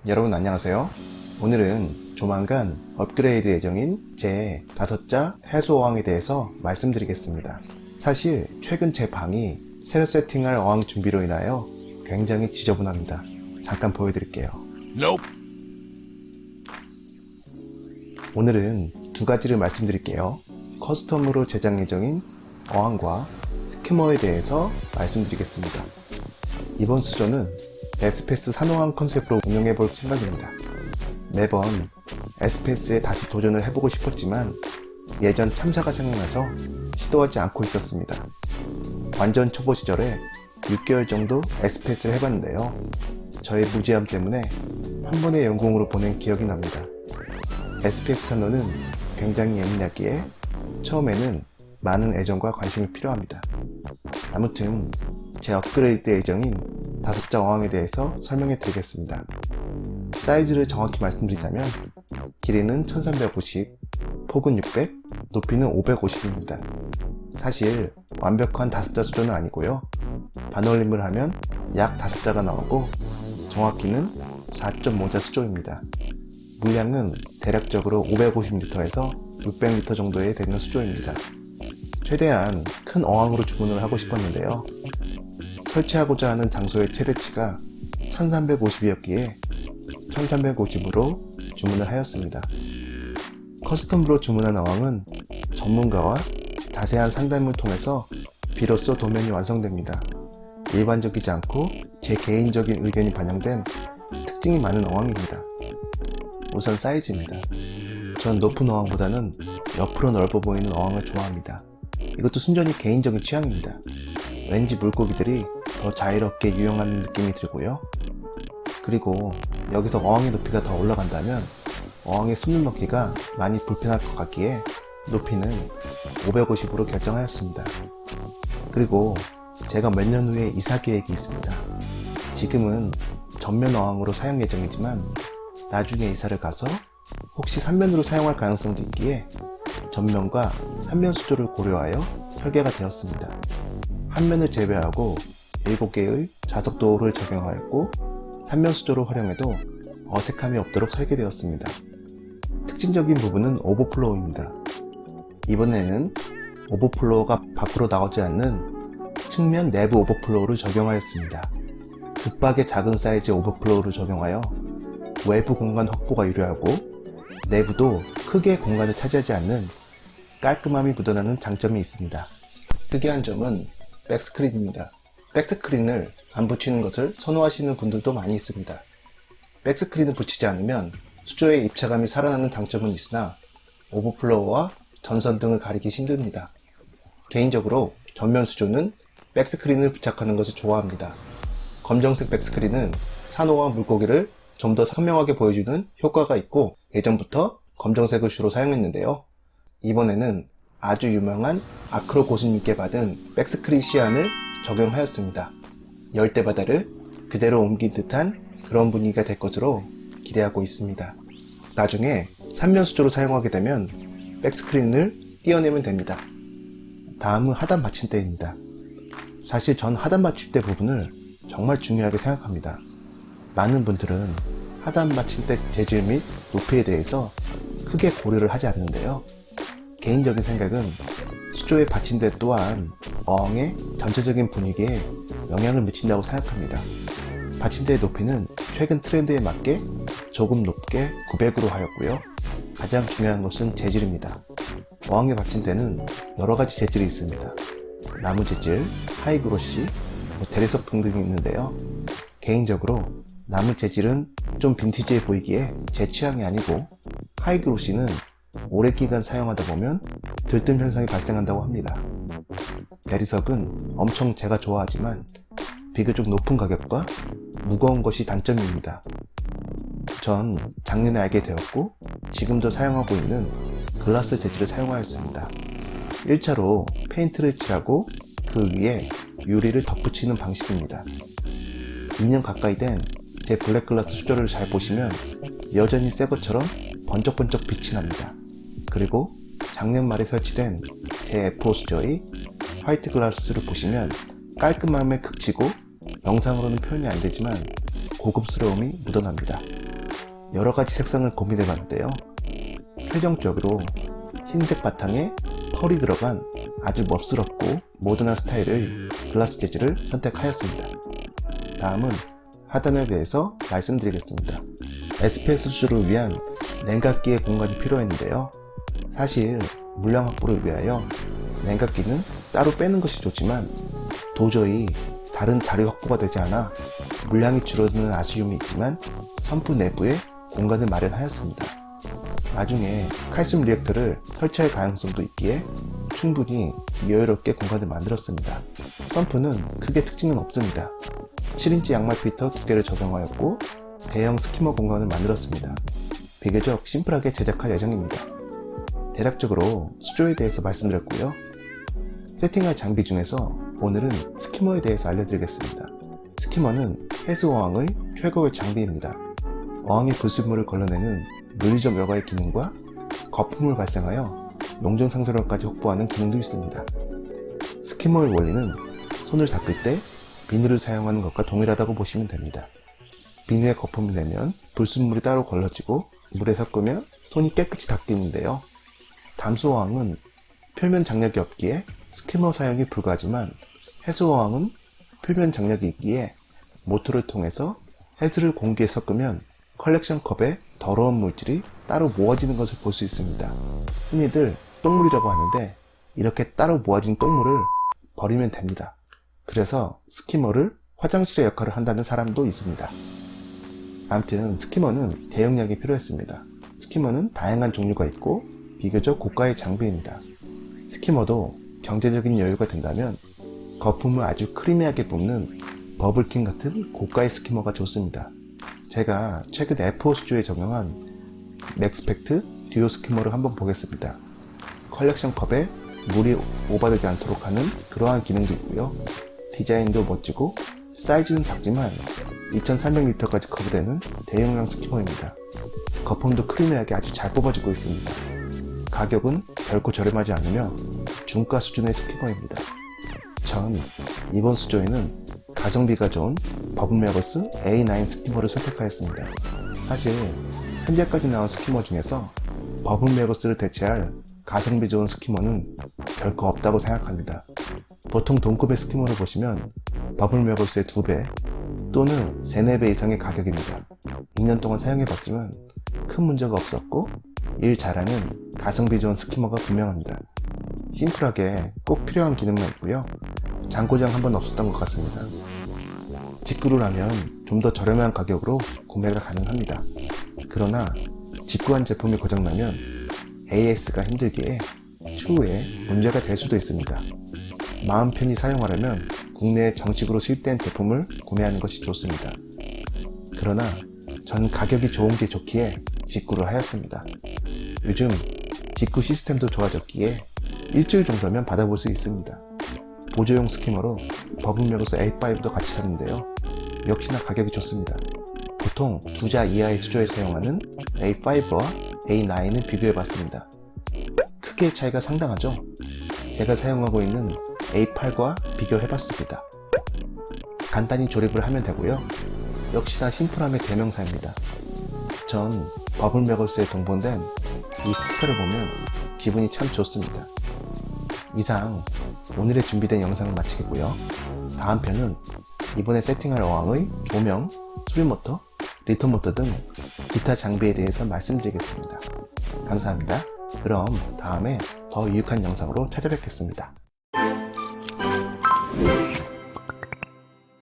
여러분 안녕하세요. 오늘은 조만간 업그레이드 예정인 제 5자 해수 어항에 대해서 말씀드리겠습니다. 사실 최근 제 방이 새로 세팅할 어항 준비로 인하여 굉장히 지저분합니다. 잠깐 보여드릴게요. 오늘은 두 가지를 말씀드릴게요. 커스텀으로 제작 예정인 어항과 스키머에 대해서 말씀드리겠습니다. 이번 수조는 에스페스 산호항 컨셉으로 운영해볼 생각입니다. 매번 에스페스에 다시 도전을 해보고 싶었지만 예전 참사가 생각나서 시도하지 않고 있었습니다. 완전 초보 시절에 6개월 정도 에스페스를 해봤는데요. 저의 무지함 때문에 한 번의 연공으로 보낸 기억이 납니다. 에스페스 산호는 굉장히 예민하기에 처음에는 많은 애정과 관심이 필요합니다. 아무튼 제 업그레이드 예정인 5자 어항에 대해서 설명해 드리겠습니다. 사이즈를 정확히 말씀드리자면 길이는 1350, 폭은 600, 높이는 550입니다. 사실 완벽한 5자 수조는 아니고요. 반올림을 하면 약 5자가 나오고 정확히는 4.5자 수조입니다. 물량은 대략적으로 550L에서 600L 정도에 되는 수조입니다. 최대한 큰 어항으로 주문을 하고 싶었는데요. 설치하고자 하는 장소의 최대치가 1350이었기에 1350으로 주문을 하였습니다. 커스텀으로 주문한 어항은 전문가와 자세한 상담을 통해서 비로소 도면이 완성됩니다. 일반적이지 않고 제 개인적인 의견이 반영된 특징이 많은 어항입니다. 우선 사이즈입니다. 전 높은 어항보다는 옆으로 넓어 보이는 어항을 좋아합니다. 이것도 순전히 개인적인 취향입니다. 왠지 물고기들이 더 자유롭게 유영하는 느낌이 들고요. 그리고 여기서 어항의 높이가 더 올라간다면 어항에 손을 넣기가 많이 불편할 것 같기에 높이는 550으로 결정하였습니다. 그리고 제가 몇 년 후에 이사 계획이 있습니다. 지금은 전면 어항으로 사용 예정이지만 나중에 이사를 가서 혹시 3면으로 사용할 가능성도 있기에 전면과 3면 수조를 고려하여 설계가 되었습니다. 한 면을 제외하고 7개의 좌석 도어를 적용하였고 3면 수조로 활용해도 어색함이 없도록 설계되었습니다. 특징적인 부분은 오버플로우입니다. 이번에는 오버플로우가 밖으로 나오지 않는 측면 내부 오버플로우를 적용하였습니다. 붙박의 작은 사이즈 오버플로우를 적용하여 외부 공간 확보가 유리하고 내부도 크게 공간을 차지하지 않는 깔끔함이 묻어나는 장점이 있습니다. 특이한 점은 백스크린입니다. 백스크린을 안 붙이는 것을 선호하시는 분들도 많이 있습니다. 백스크린을 붙이지 않으면 수조의 입체감이 살아나는 장점은 있으나 오버플로우와 전선 등을 가리기 힘듭니다. 개인적으로 전면 수조는 백스크린을 부착하는 것을 좋아합니다. 검정색 백스크린은 산호와 물고기를 좀 더 선명하게 보여주는 효과가 있고 예전부터 검정색을 주로 사용했는데요. 이번에는 아주 유명한 아크로 고수님께 받은 백스크린 시안을 적용하였습니다. 열대바다를 그대로 옮긴 듯한 그런 분위기가 될 것으로 기대하고 있습니다. 나중에 3면 수조로 사용하게 되면 백스크린을 띄어내면 됩니다. 다음은 하단 받침대입니다. 사실 전 하단 받침대 부분을 정말 중요하게 생각합니다. 많은 분들은 하단 받침대 재질 및 높이에 대해서 크게 고려를 하지 않는데요. 개인적인 생각은 수조의 받침대 또한 어항의 전체적인 분위기에 영향을 미친다고 생각합니다. 받침대의 높이는 최근 트렌드에 맞게 조금 높게 900으로 하였고요. 가장 중요한 것은 재질입니다. 어항의 받침대는 여러가지 재질이 있습니다. 나무 재질, 하이그로시, 대리석 등등이 있는데요. 개인적으로 나무 재질은 좀 빈티지해 보이기에 제 취향이 아니고 하이그로시는 오랜 기간 사용하다 보면 들뜸 현상이 발생한다고 합니다. 대리석은 엄청 제가 좋아하지만 비교적 높은 가격과 무거운 것이 단점입니다. 전 작년에 알게 되었고 지금도 사용하고 있는 글라스 재질을 사용하였습니다. 1차로 페인트를 칠하고 그 위에 유리를 덧붙이는 방식입니다. 2년 가까이 된 제 블랙글라스 수조를 잘 보시면 여전히 새 것처럼 번쩍번쩍 빛이 납니다. 그리고 작년 말에 설치된 제 F5 수조의 화이트 글라스를 보시면 깔끔함에 그치고 영상으로는 표현이 안되지만 고급스러움이 묻어납니다. 여러가지 색상을 고민해 봤는데요. 최종적으로 흰색 바탕에 펄이 들어간 아주 멋스럽고 모던한 스타일의 글라스 재질을 선택하였습니다. 다음은 하단에 대해서 말씀드리겠습니다. SPS 수조를 위한 냉각기의 공간이 필요했는데요. 사실 물량 확보를 위하여 냉각기는 따로 빼는 것이 좋지만 도저히 다른 자리 확보가 되지 않아 물량이 줄어드는 아쉬움이 있지만 선프 내부에 공간을 마련하였습니다. 나중에 칼슘 리액터를 설치할 가능성도 있기에 충분히 여유롭게 공간을 만들었습니다. 선프는 크게 특징은 없습니다. 7인치 양말 필터 2개를 적용하였고 대형 스키머 공간을 만들었습니다. 비교적 심플하게 제작할 예정입니다. 대략적으로 수조에 대해서 말씀드렸고요. 세팅할 장비 중에서 오늘은 스키머에 대해서 알려드리겠습니다. 스키머는 해수어항의 최고의 장비입니다. 어항의 불순물을 걸러내는 물리적 여과의 기능과 거품을 발생하여 농정상선력까지 확보하는 기능도 있습니다. 스키머의 원리는 손을 닦을 때 비누를 사용하는 것과 동일하다고 보시면 됩니다. 비누에 거품을 내면 불순물이 따로 걸러지고 물에 섞으면 손이 깨끗이 닦이는데요. 담수어항은 표면 장력이 없기에 스키머 사용이 불가하지만 해수어항은 표면 장력이 있기에 모터를 통해서 해수를 공기에 섞으면 컬렉션 컵에 더러운 물질이 따로 모아지는 것을 볼 수 있습니다. 흔히들 똥물이라고 하는데 이렇게 따로 모아진 똥물을 버리면 됩니다. 그래서 스키머를 화장실의 역할을 한다는 사람도 있습니다. 아무튼 스키머는 대용량이 필요했습니다. 스키머는 다양한 종류가 있고 비교적 고가의 장비입니다. 스키머도 경제적인 여유가 된다면 거품을 아주 크리미하게 뿜는 버블킹 같은 고가의 스키머가 좋습니다. 제가 최근 F5 수조에 적용한 맥스펙트 듀오 스키머를 한번 보겠습니다. 컬렉션 컵에 물이 오버되지 않도록 하는 그러한 기능도 있고요. 디자인도 멋지고 사이즈는 작지만 2300리터까지 커버되는 대용량 스키머입니다. 거품도 크리미하게 아주 잘 뽑아주고 있습니다. 가격은 결코 저렴하지 않으며 중가 수준의 스키머입니다. 전 이번 수조에는 가성비가 좋은 버블메거스 A9 스키머를 선택하였습니다. 사실 현재까지 나온 스키머 중에서 버블메거스를 대체할 가성비 좋은 스키머는 결코 없다고 생각합니다. 보통 동급의 스키머를 보시면 버블메거스의 2배 또는 3, 4배 이상의 가격입니다. 2년 동안 사용해봤지만 큰 문제가 없었고 일 잘하는 가성비 좋은 스키머가 분명합니다. 심플하게 꼭 필요한 기능만 있고요. 장고장 한번 없었던 것 같습니다. 직구를 하면 좀 더 저렴한 가격으로 구매가 가능합니다. 그러나 직구한 제품이 고장나면 AS가 힘들기에 추후에 문제가 될 수도 있습니다. 마음 편히 사용하려면 국내에 정식으로 수입된 제품을 구매하는 것이 좋습니다. 그러나 전 가격이 좋은 게 좋기에 직구를 하였습니다. 요즘 직구 시스템도 좋아졌기에 일주일 정도면 받아볼 수 있습니다. 보조용 스키머로 버블메거스 A5도 같이 샀는데요. 역시나 가격이 좋습니다. 보통 2자 이하의 수조에 사용하는 A5와 A9을 비교해봤습니다. 크기의 차이가 상당하죠? 제가 사용하고 있는 A8과 비교해봤습니다. 간단히 조립을 하면 되고요. 역시나 심플함의 대명사입니다. 전 버블메거스에 동봉된 이 스티커를 보면 기분이 참 좋습니다. 이상 오늘의 준비된 영상을 마치겠고요. 다음 편은 이번에 세팅할 어항의 조명, 수리모터, 리터모터 등 기타 장비에 대해서 말씀드리겠습니다. 감사합니다. 그럼 다음에 더 유익한 영상으로 찾아뵙겠습니다.